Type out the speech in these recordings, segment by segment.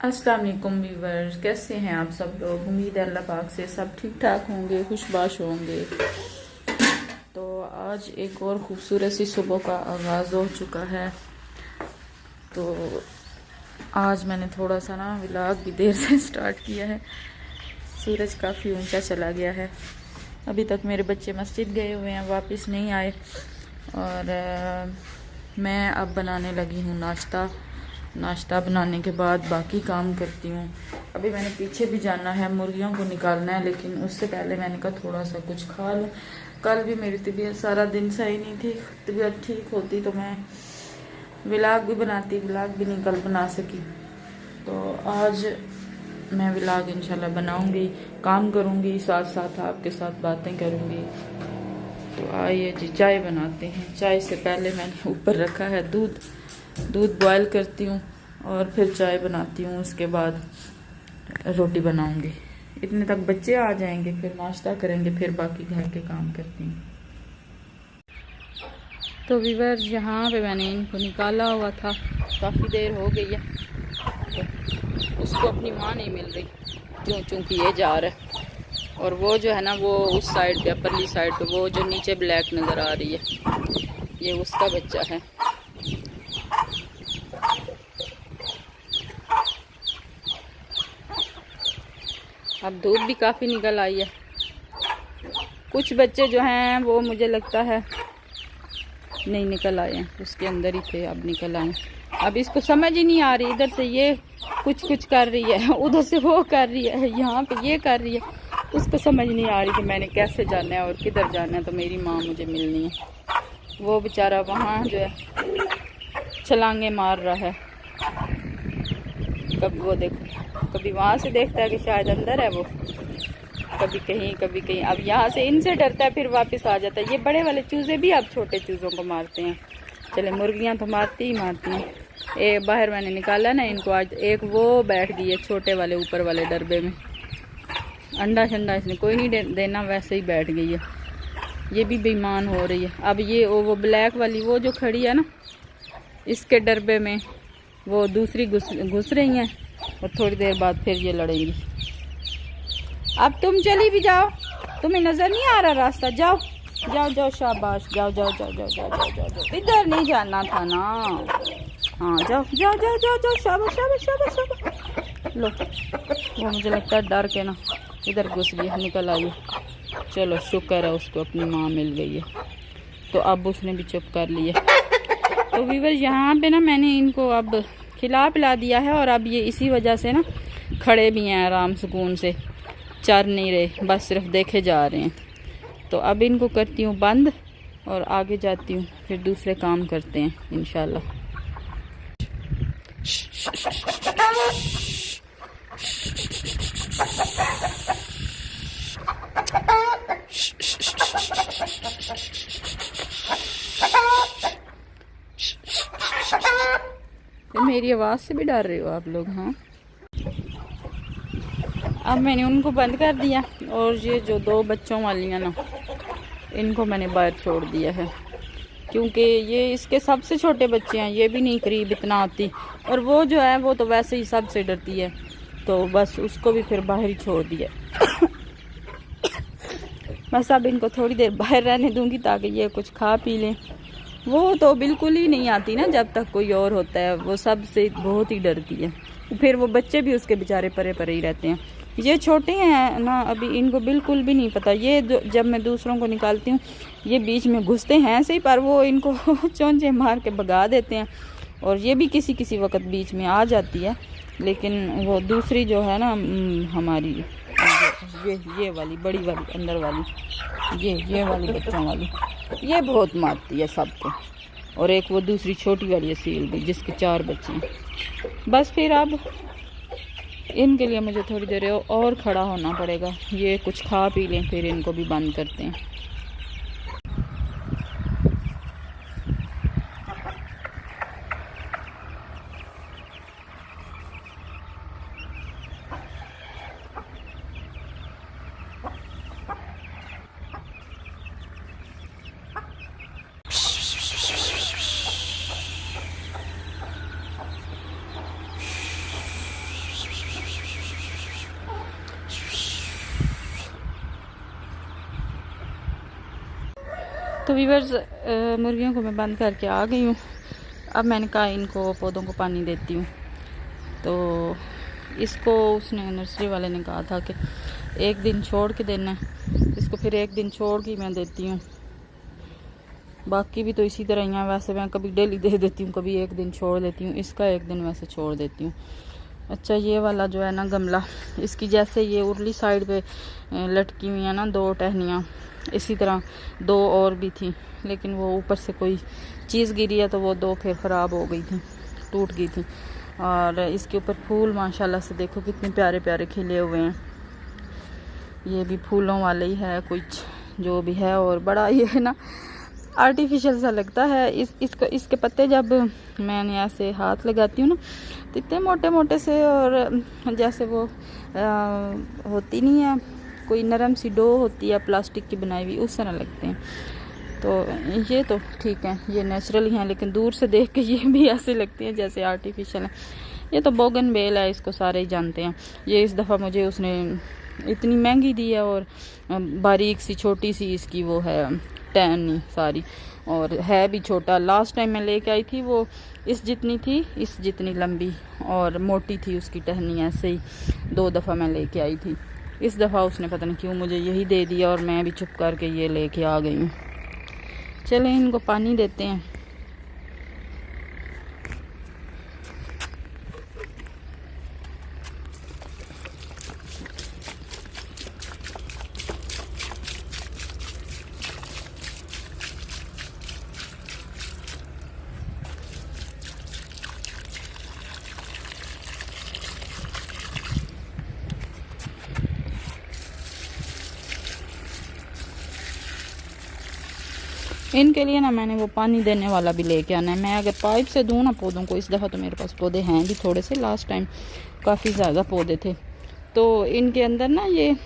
अस्सलाम वालेकुम व्यूवर्स, कैसे हैं आप सब लोग। उम्मीद है अल्लाह पाक से सब ठीक ठाक होंगे, खुशबाश होंगे। तो आज एक और ख़ूबसूरत सी सुबह का आगाज़ हो चुका है। तो आज मैंने थोड़ा सा ना व्लॉग भी देर से स्टार्ट किया है। सूरज काफ़ी ऊंचा चला गया है। अभी तक मेरे बच्चे मस्जिद गए हुए हैं, वापस नहीं आए। और मैं अब बनाने लगी हूँ नाश्ता बनाने के बाद बाकी काम करती हूँ। अभी मैंने पीछे भी जाना है, मुर्गियों को निकालना है, लेकिन उससे पहले मैंने कहा थोड़ा सा कुछ खा लूँ। कल भी मेरी तबीयत सारा दिन सही नहीं थी। तबीयत ठीक होती तो मैं व्लॉग भी बनाती, व्लॉग भी नहीं कल बना सकी। तो आज मैं व्लॉग इंशाल्लाह बनाऊँगी, काम करूँगी, साथ साथ आपके साथ बातें करूँगी। तो आइए जी चाय बनाते हैं। चाय से पहले मैंने ऊपर रखा है दूध बॉयल करती हूँ और फिर चाय बनाती हूँ। उसके बाद रोटी बनाऊँगी। इतने तक बच्चे आ जाएंगे, फिर नाश्ता करेंगे, फिर बाकी घर के काम करती हूँ। तो व्यूअर्स, यहाँ पे मैंने इनको निकाला हुआ था, काफ़ी देर हो गई है। तो उसको अपनी माँ नहीं मिल रही, क्योंकि ये जा रहा है। और वो जो है ना, वो उस साइड पे, परली साइड पे, वो जो नीचे ब्लैक नज़र आ रही है, ये उसका बच्चा है। अब धूप भी काफ़ी निकल आई है। कुछ बच्चे जो हैं वो मुझे लगता है नहीं निकल आए हैं, उसके अंदर ही थे, अब निकल आए। अब इसको समझ ही नहीं आ रही, इधर से ये कुछ कर रही है, उधर से वो कर रही है, यहाँ पे ये कर रही है। उसको समझ नहीं आ रही कि मैंने कैसे जाना है और किधर जाना है। तो मेरी माँ मुझे मिलनी है। वो बेचारा वहाँ जो है छलांगे मार रहा है। कभी वो देखो, कभी वहाँ से देखता है कि शायद अंदर है वो, कभी कहीं। अब यहाँ से इनसे डरता है, फिर वापस आ जाता है। ये बड़े वाले चूजे भी अब छोटे चूज़ों को मारते हैं। चले, मुर्गियाँ तो मारती ही मारती हैं। बाहर मैंने निकाला ना इनको आज, एक वो बैठ गई है छोटे वाले ऊपर वाले डरबे में। अंडा शंडा इसने कोई नहीं देना, वैसे ही बैठ गई है। ये भी बेईमान हो रही है। अब ये वो ब्लैक वाली वो जो खड़ी है ना, इसके डरबे में वो दूसरी घुस रही हैं, और थोड़ी देर बाद फिर ये लड़ेंगी। अब तुम चली भी जाओ, तुम्हें नजर नहीं आ रहा रास्ता। जाओ जाओ जाओ, शाबाश, जाओ जाओ जाओ जाओ जाओ जाओ जाओ जाओ। इधर नहीं जाना था ना। हाँ, जाओ जाओ जाओ जाओ जाओ, शाबाश शाबाश शाबाश शाबाश। लो, वो मुझे लगता है डर के ना इधर घुस गई, निकल आई। चलो, शुक्र है उसको अपनी माँ मिल गई है। तो अब उसने भी चुप कर लिया। तो व्यूअर्स, यहाँ पे ना मैंने इनको अब खिला पिला दिया है, और अब ये इसी वजह से ना खड़े भी हैं आराम सुकून से, चर नहीं रहे, बस सिर्फ देखे जा रहे हैं। तो अब इनको करती हूँ बंद और आगे जाती हूँ, फिर दूसरे काम करते हैं इंशाल्लाह। मेरी आवाज़ से भी डर रहे हो आप लोग। हाँ, अब मैंने उनको बंद कर दिया, और ये जो दो बच्चों वाली हैं ना, इनको मैंने बाहर छोड़ दिया है, क्योंकि ये इसके सबसे छोटे बच्चे हैं। ये भी नहीं करीब इतना आती, और वो जो है वो तो वैसे ही सबसे डरती है। तो बस उसको भी फिर बाहर ही छोड़ दिया। बस अब इनको थोड़ी देर बाहर रहने दूंगी, ताकि ये कुछ खा पी लें। वो तो बिल्कुल ही नहीं आती ना जब तक कोई और होता है, वो सबसे बहुत ही डरती है। फिर वो बच्चे भी उसके बेचारे परे परे ही रहते हैं। ये छोटे हैं ना, अभी इनको बिल्कुल भी नहीं पता। ये जब मैं दूसरों को निकालती हूँ, ये बीच में घुसते हैं सही, पर वो इनको चोंचे मार के भगा देते हैं। और ये भी किसी वक्त बीच में आ जाती है, लेकिन वो दूसरी जो है ना, हमारी ये वाली बड़ी वाली अंदर वाली, ये वाली बच्चों वाली, ये बहुत मारती है सबको। और एक वो दूसरी छोटी वाली है सील भी, जिसके 4 बच्चे हैं। बस फिर अब इनके लिए मुझे थोड़ी देर और खड़ा होना पड़ेगा। ये कुछ खा पी लें, फिर इनको भी बंद करते हैं। तो व्यूअर्स मुर्गियों को मैं बंद करके आ गई हूँ। अब मैंने कहा इनको पौधों को पानी देती हूँ। तो इसको उसने नर्सरी वाले ने कहा था कि एक दिन छोड़ के देना है, इसको फिर एक दिन छोड़ के मैं देती हूँ। बाकी भी तो इसी तरह ही है, वैसे मैं कभी डेली दे देती हूँ, कभी एक दिन छोड़ देती हूँ, इसका एक दिन वैसे छोड़ देती हूँ। अच्छा ये वाला जो है ना गमला, इसकी जैसे ये उरली साइड पे लटकी हुई है ना 2 टहनियाँ, इसी तरह 2 और भी थी, लेकिन वो ऊपर से कोई चीज़ गिरी है तो वो 2 फिर ख़राब हो गई थी, टूट गई थी। और इसके ऊपर फूल माशाल्लाह से देखो कितने प्यारे प्यारे खिले हुए हैं। ये भी फूलों वाले ही है कुछ जो भी है, और बड़ा ये है ना आर्टिफिशियल सा लगता है। इसके पत्ते जब मैंने ऐसे हाथ लगाती हूँ ना तो इतने मोटे मोटे से, और जैसे वो होती नहीं है कोई नरम सी डो होती है प्लास्टिक की बनाई हुई, उस तरह लगते हैं। तो ये तो ठीक है, ये नेचुरल ही हैं, लेकिन दूर से देख के ये भी ऐसे लगती हैं जैसे आर्टिफिशियल है। ये तो बोगनवेल है, इसको सारे ही जानते हैं। ये इस दफ़ा मुझे उसने इतनी महंगी दी है, और बारीक सी छोटी सी इसकी वो है टहनी सारी, और है भी छोटा। लास्ट टाइम मैं लेके आई थी वो इस जितनी थी, इस जितनी लंबी, और मोटी थी उसकी टहनी। ऐसे ही 2 दफ़ा मैं लेके आई थी। इस दफ़ा उसने पता नहीं क्यों मुझे यही दे दिया, और मैं भी चुप करके ये लेके आ गई हूँ। चलें इनको पानी देते हैं। इनके लिए ना मैंने वो पानी देने वाला भी लेके आना है। मैं अगर पाइप से दूँ ना पौधों को, इस दफ़ा तो मेरे पास पौधे हैं भी थोड़े से, लास्ट टाइम काफ़ी ज़्यादा पौधे थे, तो इनके अंदर ना ये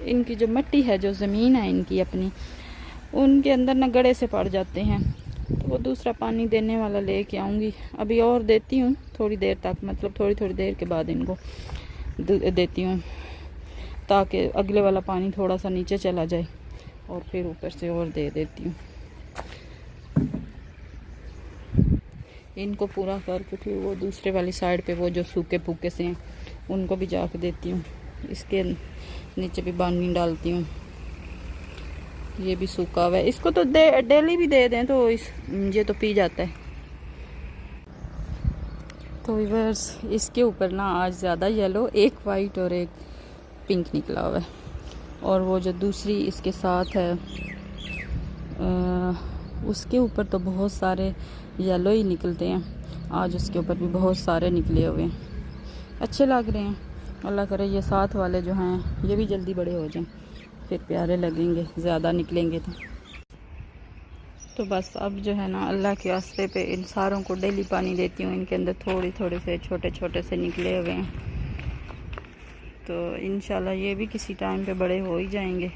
इनकी जो मिट्टी है, जो ज़मीन है इनकी अपनी, उनके अंदर ना गड़े से पड़ जाते हैं। तो वो दूसरा पानी देने वाला लेके आऊँगी। अभी और देती हूँ थोड़ी देर तक, मतलब थोड़ी थोड़ी देर के बाद इनको देती हूँ, ताकि अगले वाला पानी थोड़ा सा नीचे चला जाए, और फिर ऊपर से और दे देती हूँ। इनको पूरा करके फिर वो दूसरे वाली साइड पे वो जो सूखे फूके से हैं उनको भी जाके देती हूँ। इसके नीचे भी पानी डालती हूँ। ये भी सूखा हुआ है, इसको तो डेली भी दे दें तो ये तो पी जाता है। तो व्यूअर्स इसके ऊपर ना आज ज़्यादा येलो, एक वाइट और एक पिंक निकला हुआ है, और वो जो दूसरी इसके साथ है उसके ऊपर तो बहुत सारे येलो ही निकलते हैं। आज उसके ऊपर भी बहुत सारे निकले हुए हैं, अच्छे लग रहे हैं। अल्लाह करे ये साथ वाले जो हैं ये भी जल्दी बड़े हो जाएं, फिर प्यारे लगेंगे, ज़्यादा निकलेंगे तो बस अब जो है ना अल्लाह के वास्ते पे इन सारों को डेली पानी देती हूँ। इनके अंदर थोड़े थोड़े से छोटे छोटे से निकले हुए हैं, तो इंशाल्लाह ये भी किसी टाइम पे बड़े हो ही जाएंगे,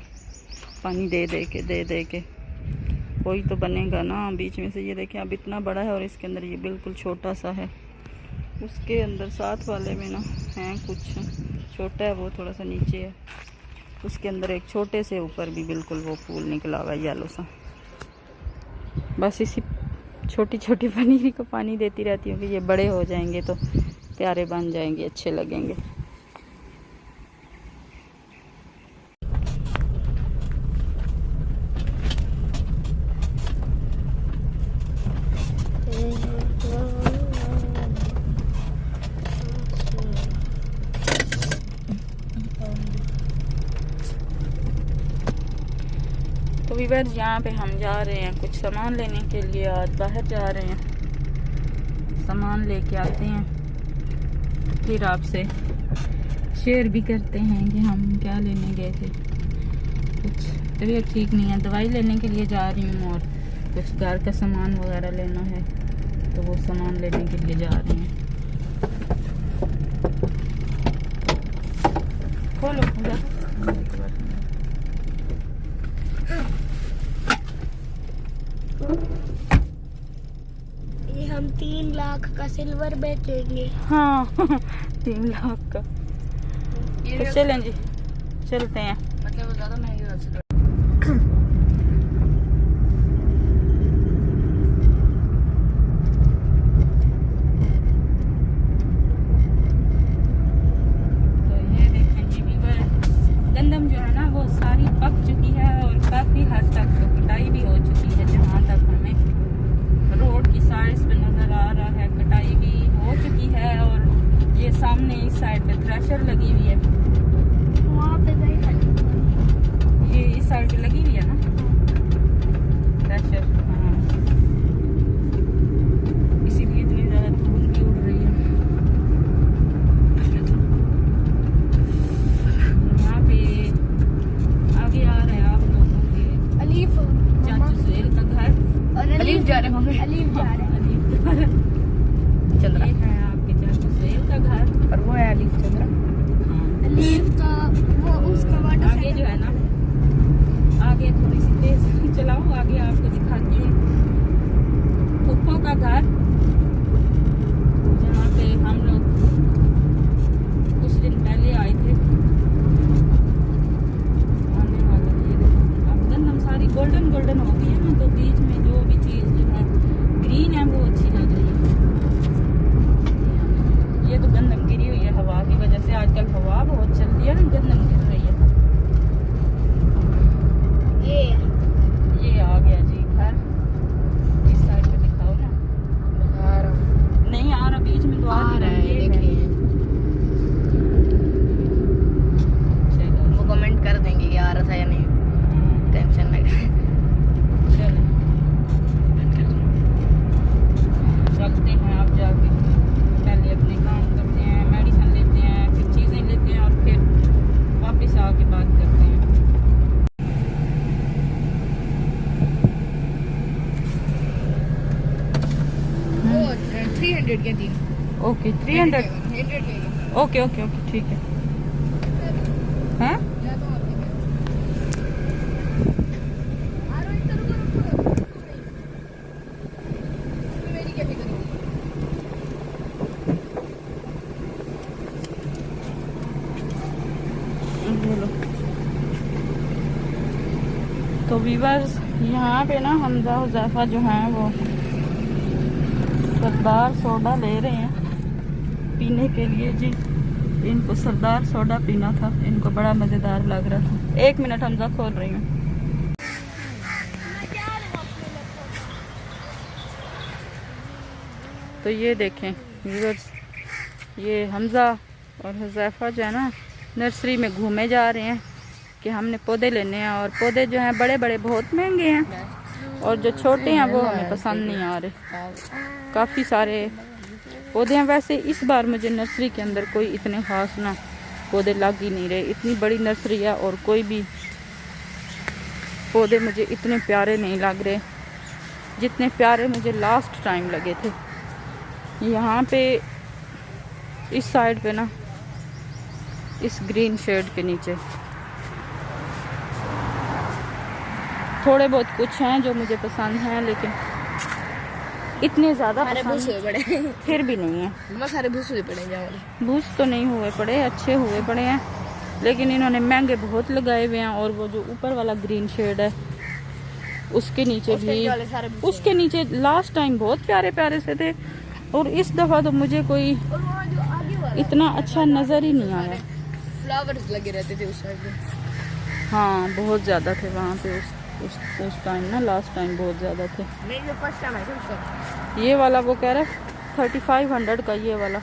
पानी दे दे के कोई तो बनेगा ना बीच में से। ये देखें अब इतना बड़ा है, और इसके अंदर ये बिल्कुल छोटा सा है। उसके अंदर साथ वाले में ना है कुछ छोटा है, वो थोड़ा सा नीचे है। उसके अंदर एक छोटे से ऊपर भी बिल्कुल वो फूल निकला हुआ है येलो सा। बस इसी छोटी छोटी पनीरी को पानी देती रहती हूँ कि ये बड़े हो जाएंगे तो प्यारे बन जाएंगे, अच्छे लगेंगे। तो व्यूअर्स यहाँ पे हम जा रहे हैं कुछ सामान लेने के लिए, आज बाहर जा रहे हैं, सामान लेके आते हैं, फिर आपसे शेयर भी करते हैं कि हम क्या लेने गए थे। कुछ तबीयत ठीक नहीं है, दवाई लेने के लिए जा रही हूँ, और कुछ घर का सामान वगैरह लेना है, तो वो सामान लेने के लिए जा रही हैं। खोलो पूरा। ये हम 3 लाख का सिल्वर बेचेंगे। हाँ 3 लाख का। तो चलें जी, चलते हैं। मतलब ज़्यादा महंगी जा रहा है, कटाई भी हो चुकी है। और ये सामने इस साइड पे थ्रेशर लगी हुई है, वहाँ पे गई ये इस साइड पे लगी हुई है ना थ्रेशर। हाँ, इसीलिए इतनी ज्यादा धूल भी उड़ रही है। यहाँ पे आगे आ रहे हैं आप लोगों के अलीफ चाचू सुहेल का घर। और अलीफ जा रहे होंगे। अलीफ जा रहे हैं। चंद्रा ये है आपके चाचू सुहेल का घर। और वो है अलीफ चंद्रा। हाँ, अलीफ का वो उसका वाटर आगे जो है ना, आगे थोड़ी सी तेज चलाओ, आगे आपको दिखाती है फुप्पो का घर, जहाँ पे हम लोग कुछ दिन पहले आए थे। आने वाला ये देखो, अब गंदम सारी गोल्डन गोल्डन हो गई है ना, तो बीच में जो भी चीज जो है ग्रीन है वो अच्छी लग रही है। ये तो गंदम गिरी हुई है हवा की वजह से, आजकल हवा बहुत चल रही है ना, गंदम गिर रही है। ये ये आ गया जी घर, इस साइड पे दिखाओ ना। आ रहा हूँ। नहीं आ रहा, बीच में तो आ आ रहा है, ये देखिए। चलो, वो कमेंट कर देंगे कि आ रहा था या नहीं, टेंशन ना करें। चलो चलते हैं आप जाके, पहले अपने काम करते हैं, मेडिसिन लेते हैं, फिर चीज़ें लेते हैं और फिर वापस आके बात करते हैं। वो 300 के 3। ओके 300। 100 के। ओके ओके ओके ठीक है। हाँ बोलो। तो वीवर्स यहाँ पे ना हमजा हुज़ैफा जो हैं वो सरदार सोडा ले रहे हैं पीने के लिए जी। इनको सरदार सोडा पीना था, इनको बड़ा मज़ेदार लग रहा था। 1 मिनट हमजा खोल रही हूँ। तो ये देखें व्यूअर्स, ये हमजा और हुज़ैफा जो है ना नर्सरी में घूमे जा रहे हैं कि हमने पौधे लेने हैं। और पौधे जो हैं बड़े बड़े बहुत महंगे हैं और जो छोटे हैं वो हमें पसंद नहीं आ रहे। काफ़ी सारे पौधे हैं। वैसे इस बार मुझे नर्सरी के अंदर कोई इतने ख़ास ना पौधे लग ही नहीं रहे। इतनी बड़ी नर्सरी है और कोई भी पौधे मुझे इतने प्यारे नहीं लग रहे जितने प्यारे मुझे लास्ट टाइम लगे थे। यहाँ पे इस साइड पे ना, इस ग्रीन शेड के नीचे थोड़े बहुत कुछ हैं जो मुझे पसंद हैं, लेकिन इतने ज़्यादा पसंद पड़े फिर भी नहीं है। मैं सारे भूस हुए पड़े जाओ। बूझ तो नहीं हुए पड़े, अच्छे हुए पड़े हैं, लेकिन इन्होंने महंगे बहुत लगाए हुए हैं। और वो जो ऊपर वाला ग्रीन शेड है उसके नीचे भी, उसके नीचे लास्ट टाइम बहुत प्यारे प्यारे से थे और इस दफ़ा तो मुझे कोई इतना अच्छा नज़र ही नहीं आया। फ्लावर्स लगे रहते थे उस साइड पे। हाँ बहुत ज़्यादा थे वहाँ पे उस टाइम ना, लास्ट टाइम बहुत ज़्यादा थे। नहीं जो फर्स्ट टाइम है ये वाला वो कह रहा है 3500 का, ये वाला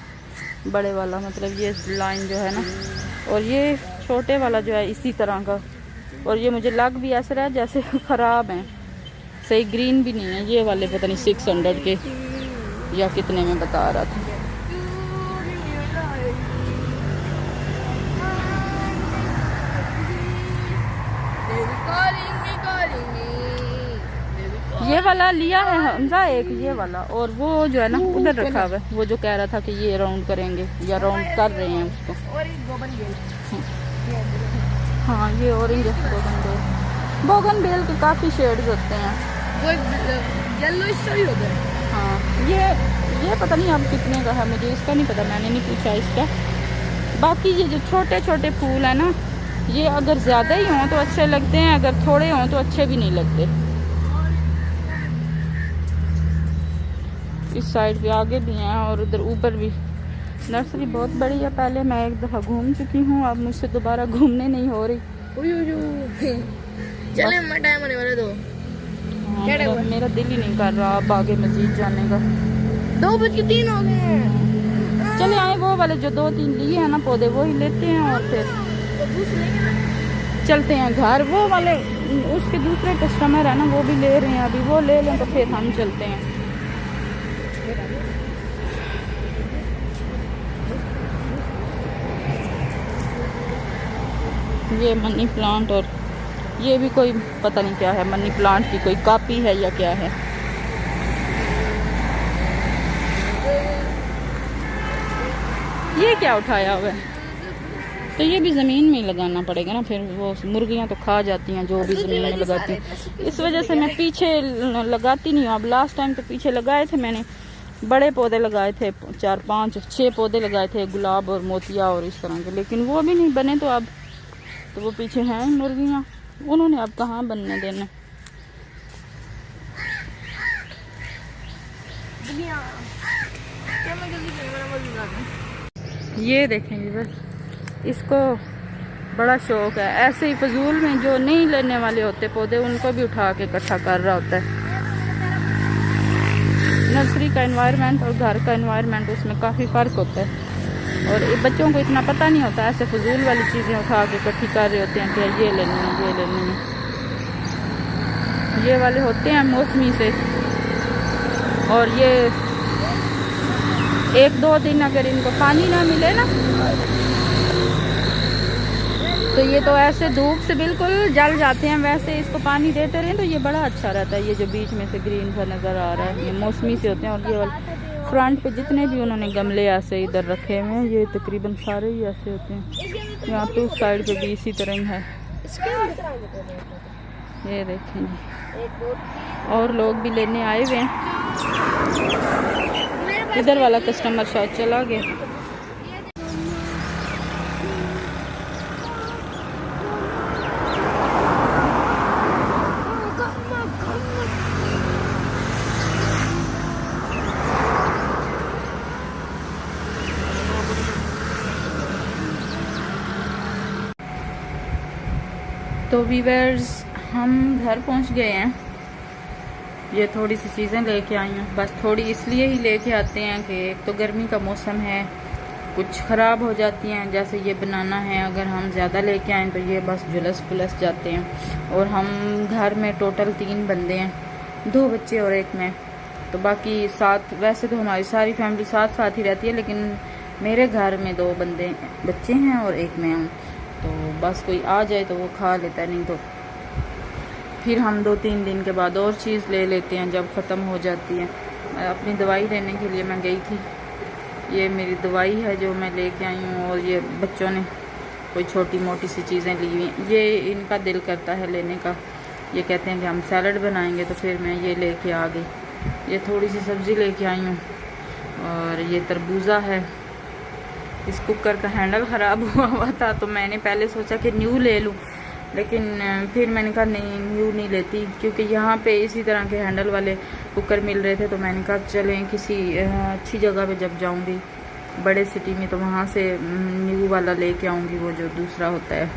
बड़े वाला, मतलब ये लाइन जो है ना। और ये छोटे वाला जो है इसी तरह का। और ये मुझे लग भी ऐसा रहा है जैसे ख़राब हैं, सही ग्रीन भी नहीं है। ये वाले पता नहीं 600 के या कितने में बता रहा था। ये वाला लिया है हमजा एक, ये वाला, और वो जो है ना उधर रखा हुआ है। वो जो कह रहा था कि ये राउंड करेंगे या राउंड कर रहे हैं उसको। हाँ ये ऑरेंज है, बोगन बेल के काफ़ी शेड्स होते हैं। वो येलो सा भी होता है। हाँ ये पता नहीं अब कितने का है, मुझे इसका नहीं पता, मैंने नहीं पूछा इसका। बाकी ये जो छोटे छोटे फूल है ना, ये अगर ज़्यादा ही हों तो अच्छे लगते हैं, अगर थोड़े हों तो अच्छे भी नहीं लगते। इस साइड भी आगे भी हैं और उधर ऊपर भी। नर्सरी बहुत बड़ी है, पहले मैं एक दफ़ा घूम चुकी हूँ, अब मुझसे दोबारा घूमने नहीं हो रही। चले मैं टाइम होने वाले दो। हाँ, मेरा दिल ही नहीं कर रहा अब आगे मजीद जाने का। 2:03 हो गए हैं। चले आए वो वाले जो 2-3 लिए हैं ना पौधे, वो ही लेते हैं और फिर चलते हैं घर। वो वाले उसके दूसरे कस्टमर है ना, वो भी ले रहे हैं, अभी वो ले लें तो फिर हम चलते हैं। ये मनी प्लांट, और ये भी कोई पता नहीं क्या है, मनी प्लांट की कोई कॉपी है या क्या है। ये क्या उठाया हुआ है? तो ये भी ज़मीन में ही लगाना पड़ेगा ना, फिर वो मुर्गियां तो खा जाती हैं जो भी ज़मीन में लगाती हैं। इस वजह से मैं पीछे लगाती नहीं हूँ। अब लास्ट टाइम तो पीछे लगाए थे मैंने, बड़े पौधे लगाए थे, 4, 5, 6 पौधे लगाए थे, गुलाब और मोतिया और इस तरह के, लेकिन वो भी नहीं बने। तो अब तो वो पीछे हैं मुर्गियाँ, उन्होंने अब कहाँ बनने देना। ये देखेंगे बस, इसको बड़ा शौक है, ऐसे ही फजूल में जो नहीं लेने वाले होते पौधे उनको भी उठा के इकट्ठा कर रहा होता है। नर्सरी का एनवायरनमेंट और घर का एनवायरनमेंट, उसमें काफ़ी फ़र्क होता है। और बच्चों को इतना पता नहीं होता, ऐसे फजूल वाली चीज़ें उठा के इकट्ठी कर रहे होते हैं कि ये लेनी है, ये लेनी है। ये वाले होते हैं मौसमी से, और ये 1-2 दिन अगर इनको पानी ना मिले ना तो ये तो ऐसे धूप से बिल्कुल जल जाते हैं। वैसे इसको पानी देते रहें तो ये बड़ा अच्छा रहता है। ये जो बीच में से ग्रीन सा नज़र आ रहा है, ये मौसमी से होते हैं। और ये वाले फ्रंट पे जितने भी उन्होंने गमले ऐसे इधर रखे हुए हैं, ये तकरीबन सारे ही ऐसे होते हैं। यहाँ पे उस साइड पे भी इसी तरह ही है। ये देखें जी, और लोग भी लेने आए हुए हैं। इधर वाला कस्टमर शायद चला गया। तो वीवर्स, हम घर पहुंच गए हैं। ये थोड़ी सी चीज़ें लेके आई हूँ, बस थोड़ी इसलिए ही लेके आते हैं कि एक तो गर्मी का मौसम है, कुछ ख़राब हो जाती हैं। जैसे ये बनाना है, अगर हम ज़्यादा लेके आएँ तो ये बस झुलस पुलस जाते हैं। और हम घर में टोटल 3 बंदे हैं, 2 बच्चे और 1 मैं। तो बाकी साथ, वैसे तो हमारी सारी फैमिली साथ साथ ही रहती है, लेकिन मेरे घर में 2 बच्चे हैं और 1 मैं हूँ। तो बस कोई आ जाए तो वो खा लेता है, नहीं तो फिर हम 2-3 दिन के बाद और चीज़ ले लेते हैं जब ख़त्म हो जाती है। अपनी दवाई लेने के लिए मैं गई थी, ये मेरी दवाई है जो मैं लेके आई हूँ। और ये बच्चों ने कोई छोटी मोटी सी चीज़ें ली हुई, ये इनका दिल करता है लेने का। ये कहते हैं कि हम सैलड बनाएंगे, तो फिर मैं ये लेके आ गई। ये थोड़ी सी सब्ज़ी लेके आई हूँ, और ये तरबूजा है। इस कुकर का हैंडल ख़राब हुआ था, तो मैंने पहले सोचा कि न्यू ले लूँ, लेकिन फिर मैंने कहा नहीं, न्यू नहीं लेती, क्योंकि यहाँ पे इसी तरह के हैंडल वाले कुकर मिल रहे थे। तो मैंने कहा चलें किसी अच्छी जगह पे जब जाऊँगी बड़े सिटी में, तो वहाँ से न्यू वाला लेके आऊँगी, वो जो दूसरा होता है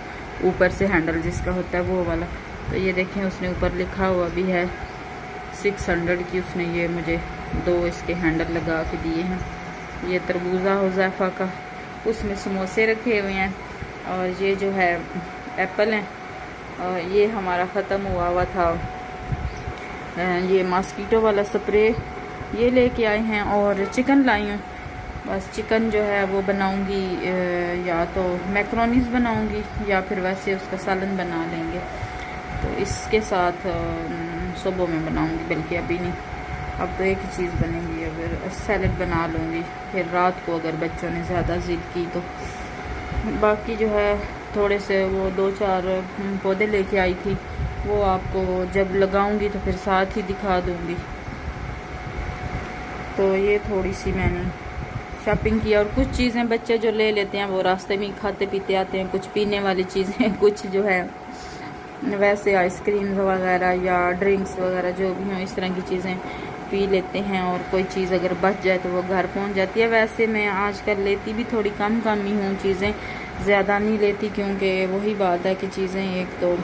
ऊपर से हैंडल जिसका होता है वो वाला। तो ये देखें, उसने ऊपर लिखा हुआ भी है 600 की। उसने ये मुझे 2 इसके हैंडल लगा के दिए हैं। ये तरबूजा हुज़ैफ़ा का, उसमें समोसे रखे हुए हैं। और ये जो है एप्पल हैं, और ये हमारा ख़त्म हुआ था ये मॉस्किटो वाला स्प्रे, ये लेके आए हैं। और चिकन लाई हूँ, बस चिकन जो है वो बनाऊंगी, या तो मैक्रोनीस बनाऊंगी या फिर वैसे उसका सालन बना लेंगे। तो इसके साथ सुबह में बनाऊंगी, बल्कि अभी नहीं, अब तो एक ही चीज़ बनेगी। अगर सैलड बना लूँगी फिर रात को, अगर बच्चों ने ज़्यादा ज़िद की तो। बाकी जो है थोड़े से वो 2-4 पौधे लेके आई थी, वो आपको जब लगाऊंगी तो फिर साथ ही दिखा दूंगी। तो ये थोड़ी सी मैंने शॉपिंग की। और कुछ चीज़ें बच्चे जो ले लेते हैं वो रास्ते में खाते पीते आते हैं, कुछ पीने वाली चीज़ें, कुछ जो है वैसे आइसक्रीम वगैरह या ड्रिंक्स वगैरह जो भी हों, इस तरह की चीज़ें पी लेते हैं। और कोई चीज़ अगर बच जाए तो वो घर पहुंच जाती है। वैसे मैं आजकल लेती भी थोड़ी कम ही हूँ चीज़ें, ज़्यादा नहीं लेती, क्योंकि वही बात है कि चीज़ें एक तो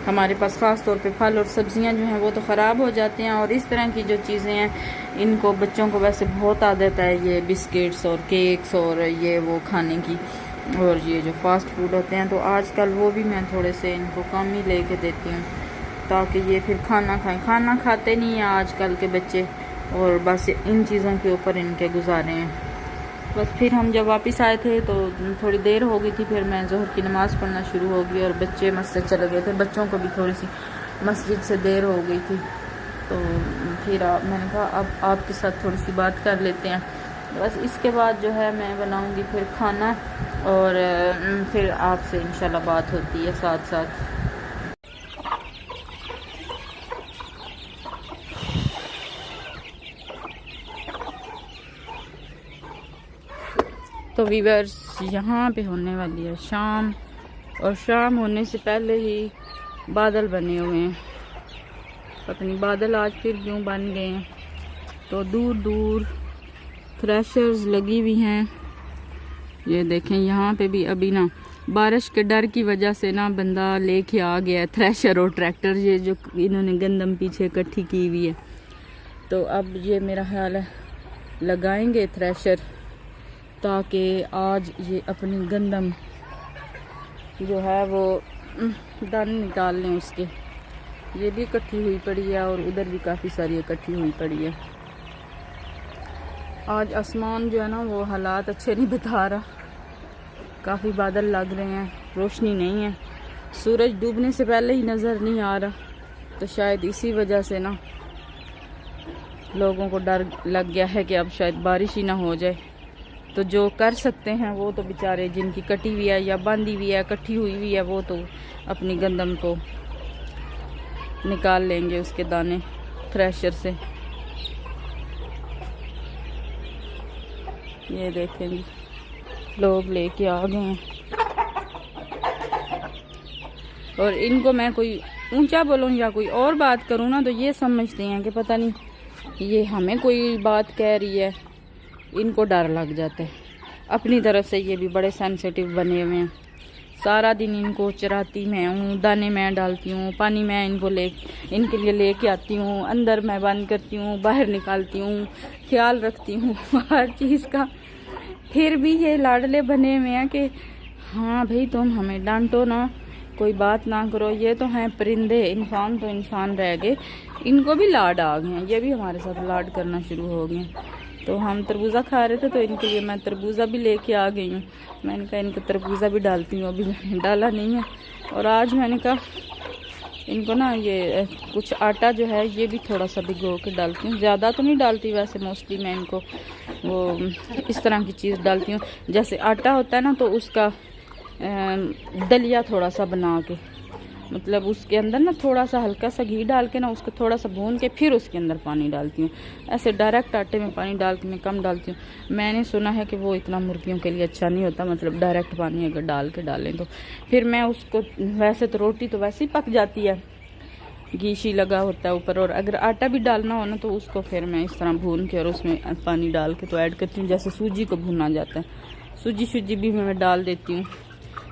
हमारे पास ख़ास तौर पे फल और सब्जियां जो हैं वो तो ख़राब हो जाते हैं, और इस तरह की जो चीज़ें हैं इनको बच्चों को वैसे बहुत आदत है ये बिस्किट्स और केक्स और ये वो खाने की, और ये जो फास्ट फूड होते हैं तो आजकल वो भी मैं थोड़े से इनको कम ही लेके देती हूँ ताकि ये फिर खाना खाएं। खाना खाते नहीं हैं आजकल के बच्चे, और बस इन चीज़ों के ऊपर इनके गुजारे हैं। बस फिर हम जब वापस आए थे तो थोड़ी देर हो गई थी, फिर मैं ज़ोहर की नमाज़ पढ़ना शुरू हो गई और बच्चे मस्जिद चले गए थे। बच्चों को भी थोड़ी सी मस्जिद से देर हो गई थी, तो फिर मैंने कहा अब आपके साथ थोड़ी सी बात कर लेते हैं। बस इसके बाद जो है मैं बनाऊंगी फिर खाना, और फिर आपसे इंशाल्लाह बात होती है साथ साथ। तो वीवर्स यहाँ पे होने वाली है शाम, और शाम होने से पहले ही बादल बने हुए हैं। पता नहीं बादल आज फिर क्यों बन गए हैं। तो दूर दूर थ्रेशर्स लगी हुई हैं, ये देखें। यहाँ पे भी अभी ना बारिश के डर की वजह से ना बंदा लेके आ गया है थ्रेशर और ट्रैक्टर, ये जो इन्होंने गंदम पीछे इकट्ठी की हुई है। तो अब ये मेरा ख्याल है लगाएंगे थ्रेशर, ताकि आज ये अपनी गंदम जो है वो दाने निकाल लें उसके। ये भी इकट्ठी हुई पड़ी है और उधर भी काफ़ी सारी इकट्ठी हुई पड़ी है। आज आसमान जो है ना वो हालात अच्छे नहीं बता रहा, काफ़ी बादल लग रहे हैं, रोशनी नहीं है, सूरज डूबने से पहले ही नज़र नहीं आ रहा। तो शायद इसी वजह से ना लोगों को डर लग गया है कि अब शायद बारिश ही ना हो जाए। तो जो कर सकते हैं वो तो बेचारे जिनकी कटी हुई है या बांधी हुई है इकट्ठी हुई हुई है वो तो अपनी गंदम को निकाल लेंगे उसके दाने थ्रेशर से। ये देखेंगे लोग लेके आ गए हैं, और इनको मैं कोई ऊंचा बोलूँ या कोई और बात करूँ ना तो ये समझते हैं कि पता नहीं ये हमें कोई बात कह रही है, इनको डर लग जाता है। अपनी तरफ से ये भी बड़े सेंसिटिव बने हुए हैं। सारा दिन इनको चराती मैं हूँ, दाने मैं डालती हूँ, पानी मैं इनके लिए लेके आती हूँ, अंदर मैं बंद करती हूँ, बाहर निकालती हूँ, ख्याल रखती हूँ हर चीज़ का। फिर भी ये लाडले बने हुए हैं कि हाँ भाई तुम हमें डांटो ना, कोई बात ना करो। ये तो हैं परिंदे, इंसान तो इंसान रह गए, इनको भी लाड आ गए हैं, ये भी हमारे साथ लाड करना शुरू हो गए। तो हम तरबूजा खा रहे थे तो इनके लिए मैं तरबूजा भी लेके आ गई हूँ। मैंने कहा इनको तरबूजा भी डालती हूँ, अभी मैंने डाला नहीं है। और आज मैंने कहा इनको ना ये कुछ आटा जो है ये भी थोड़ा सा भिगो के डालती हूँ, ज़्यादा तो नहीं डालती वैसे, मोस्टली मैं इनको वो इस तरह की चीज़ डालती हूँ। जैसे आटा होता है ना तो उसका दलिया थोड़ा सा बना के, मतलब उसके अंदर ना थोड़ा सा हल्का सा घी डाल के ना उसको थोड़ा सा भून के फिर उसके अंदर पानी डालती हूँ। ऐसे डायरेक्ट आटे में पानी डाल के मैं कम डालती हूँ। मैंने सुना है कि वो इतना मुर्गियों के लिए अच्छा नहीं होता, मतलब डायरेक्ट पानी अगर डाल के डालें तो फिर मैं उसको, वैसे तो रोटी तो वैसे ही पक जाती है, घी शी लगा होता है ऊपर, और अगर आटा भी डालना हो ना तो उसको फिर मैं इस तरह भून के और उसमें पानी डाल के तो ऐड करती हूँ, जैसे सूजी को भुना जाता है। सूजी भी मैं डाल देती हूँ।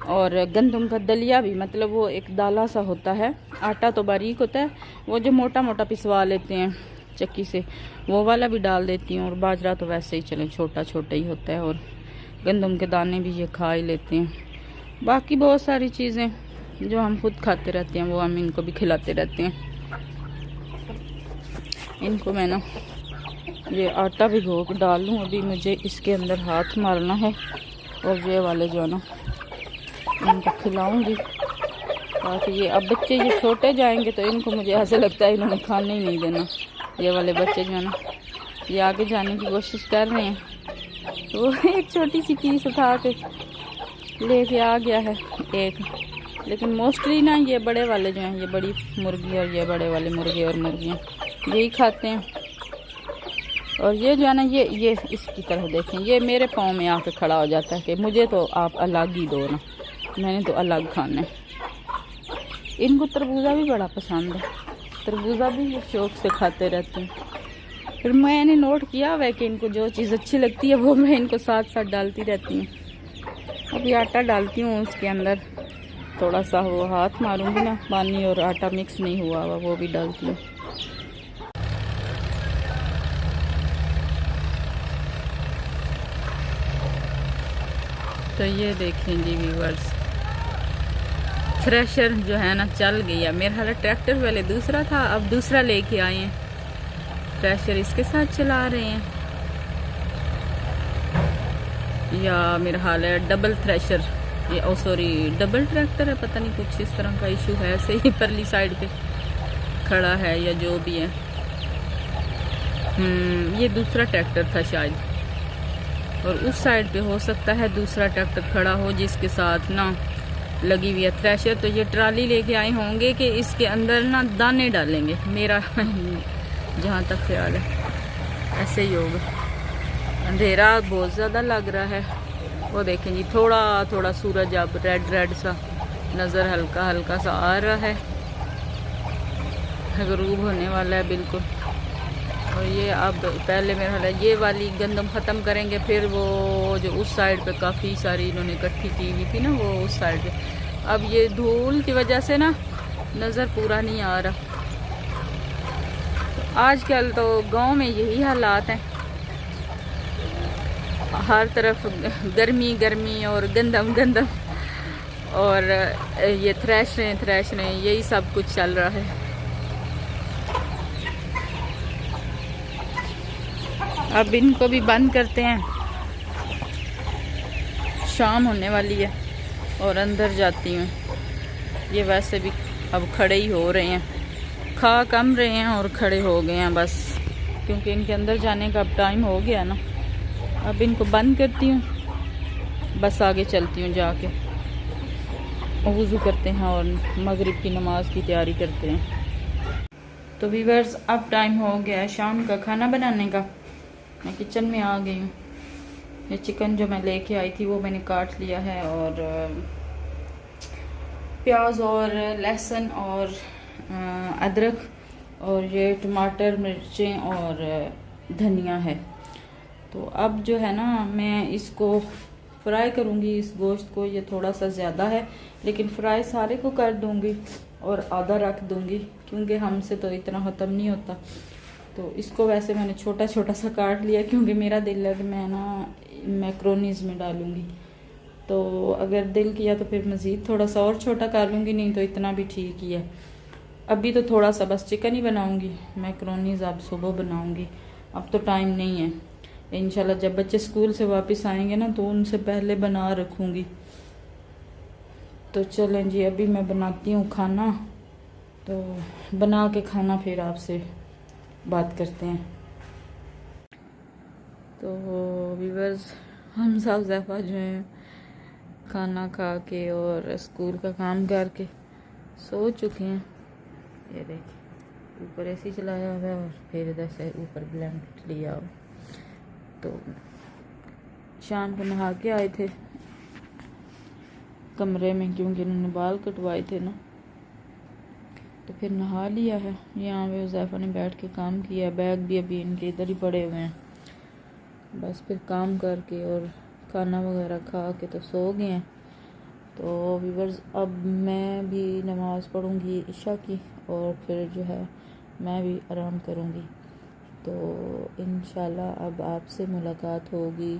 और गंदम का दलिया भी, मतलब वो एक दाला सा होता है, आटा तो बारीक होता है, वो जो मोटा मोटा पिसवा लेते हैं चक्की से, वो वाला भी डाल देती हूँ। और बाजरा तो वैसे ही चले छोटा छोटा ही होता है, और गंदम के दाने भी ये खा ही लेते हैं। बाकी बहुत सारी चीज़ें जो हम खुद खाते रहते हैं वो हम इनको भी खिलाते रहते हैं। इनको मैं ना ये आटा भिगो के डाल लूँ, अभी मुझे इसके अंदर हाथ मारना है, और ये वाले जो है ना इनको खिलाऊंगी, ताकि ये अब बच्चे ये छोटे जाएंगे तो इनको मुझे ऐसा लगता है इन्होंने खाने ही नहीं देना। ये वाले बच्चे जो है ना ये आगे जाने की कोशिश कर रहे हैं, तो एक छोटी सी पीस उठा के लेके आ गया है एक। लेकिन मोस्टली ना ये बड़े वाले जो हैं, ये बड़ी मुर्गी और ये बड़े वाले मुर्गे और मुर्गियाँ यही खाते हैं। और ये जो है ना ये इसकी तरह देखें, ये मेरे पाँव में आके खड़ा हो जाता है कि मुझे तो आप अलग ही दो ना, मैंने तो अलग खाना है। इनको तरबूजा भी बड़ा पसंद है, तरबूजा भी ये शौक से खाते रहते हैं। फिर मैंने नोट किया हुआ है कि इनको जो चीज़ अच्छी लगती है वो मैं इनको साथ साथ डालती रहती हूँ। अभी आटा डालती हूँ उसके अंदर, थोड़ा सा वो हाथ मारूंगी ना, पानी और आटा मिक्स नहीं हुआ हुआ वो भी डालती हूँ। तो ये देखें जी व्यूअर्स, थ्रेशर जो है ना चल गया। मेरा हाल ट्रैक्टर पहले दूसरा था, अब दूसरा लेके आए हैं। थ्रेशर इसके साथ चला रहे हैं, या मेरा हाल है डबल थ्रेशर, ये ओ सॉरी डबल ट्रैक्टर है, पता नहीं कुछ इस तरह का इशू है। सही परली साइड पे खड़ा है या जो भी है। ये दूसरा ट्रैक्टर था शायद, और उस साइड पे हो सकता है दूसरा ट्रैक्टर खड़ा हो जिसके साथ ना लगी हुई है थ्रेशर। तो ये ट्राली लेके आए होंगे कि इसके अंदर ना दाने डालेंगे, मेरा जहाँ तक ख्याल है ऐसे ही होगा। अंधेरा बहुत ज़्यादा लग रहा है। वो देखें जी, थोड़ा थोड़ा सूरज अब रेड रेड सा नज़र हल्का हल्का सा आ रहा है, गरूब होने वाला है बिल्कुल। और ये अब पहले मेरा हाल है ये वाली गंदम ख़त्म करेंगे, फिर वो जो उस साइड पे काफ़ी सारी इन्होंने इकट्ठी की हुई थी ना वो उस साइड पे। अब ये धूल की वजह से ना नज़र पूरा नहीं आ रहा। तो आजकल तो गांव में यही हालात हैं, हर तरफ गर्मी गर्मी और गंदम गंदम, और ये थ्रेशरें यही सब कुछ चल रहा है। अब इनको भी बंद करते हैं, शाम होने वाली है और अंदर जाती हूँ। ये वैसे भी अब खड़े ही हो रहे हैं, खा कम रहे हैं और खड़े हो गए हैं बस, क्योंकि इनके अंदर जाने का अब टाइम हो गया ना। अब इनको बंद करती हूँ, बस आगे चलती हूँ, जाके वज़ू करते हैं और मगरिब की नमाज की तैयारी करते हैं। तो व्यूअर्स अब टाइम हो गया है शाम का खाना बनाने का। मैं किचन में आ गई हूँ। ये चिकन जो मैं लेके आई थी वो मैंने काट लिया है, और प्याज और लहसुन और अदरक और ये टमाटर मिर्चें और धनिया है। तो अब जो है ना मैं इसको फ्राई करूँगी, इस गोश्त को। ये थोड़ा सा ज़्यादा है लेकिन फ्राई सारे को कर दूँगी और आधा रख दूँगी, क्योंकि हमसे तो इतना ख़त्म नहीं होता। तो इसको वैसे मैंने छोटा छोटा सा काट लिया, क्योंकि मेरा दिल है कि मैं ना मैक्रोनीज़ में डालूँगी। तो अगर दिल किया तो फिर मज़ीद थोड़ा सा और छोटा कर लूँगी, नहीं तो इतना भी ठीक ही है। अभी तो थोड़ा सा बस चिकन ही बनाऊँगी, मैक्रोनीज़ अब सुबह बनाऊँगी, अब तो टाइम नहीं है। इंशाल्लाह जब बच्चे स्कूल से वापस आएंगे ना तो उनसे पहले बना रखूँगी। तो चलें जी, अभी मैं बनाती हूँ खाना, तो बना के खाना फिर आपसे बात करते हैं। तो व्यूअर्स हम सब ज़ैफ़ा जो है खाना खा के और स्कूल का काम करके सो चुके हैं। ये देखिए ऊपर एसी चलाया हुआ है और फिर इधर से ऊपर ब्लैंकेट लिया हुआ। तो शाम को नहा के आए थे कमरे में, क्योंकि उन्होंने बाल कटवाए थे ना, तो फिर नहा लिया है। यहाँ पे ज़ैफ़ा ने बैठ के काम किया, बैग भी अभी इनके इधर ही पड़े हुए हैं। बस फिर काम करके और खाना वगैरह खा के तो सो गए हैं। तो व्यूअर्स अब मैं भी नमाज़ पढ़ूँगी इशा की, और फिर जो है मैं भी आराम करूँगी। तो इंशाल्लाह अब आपसे मुलाकात होगी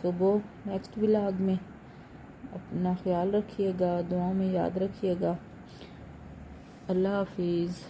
सुबह नेक्स्ट व्लॉग में। अपना ख्याल रखिएगा, दुआओं में याद रखिएगा। अल्लाह हाफिज़।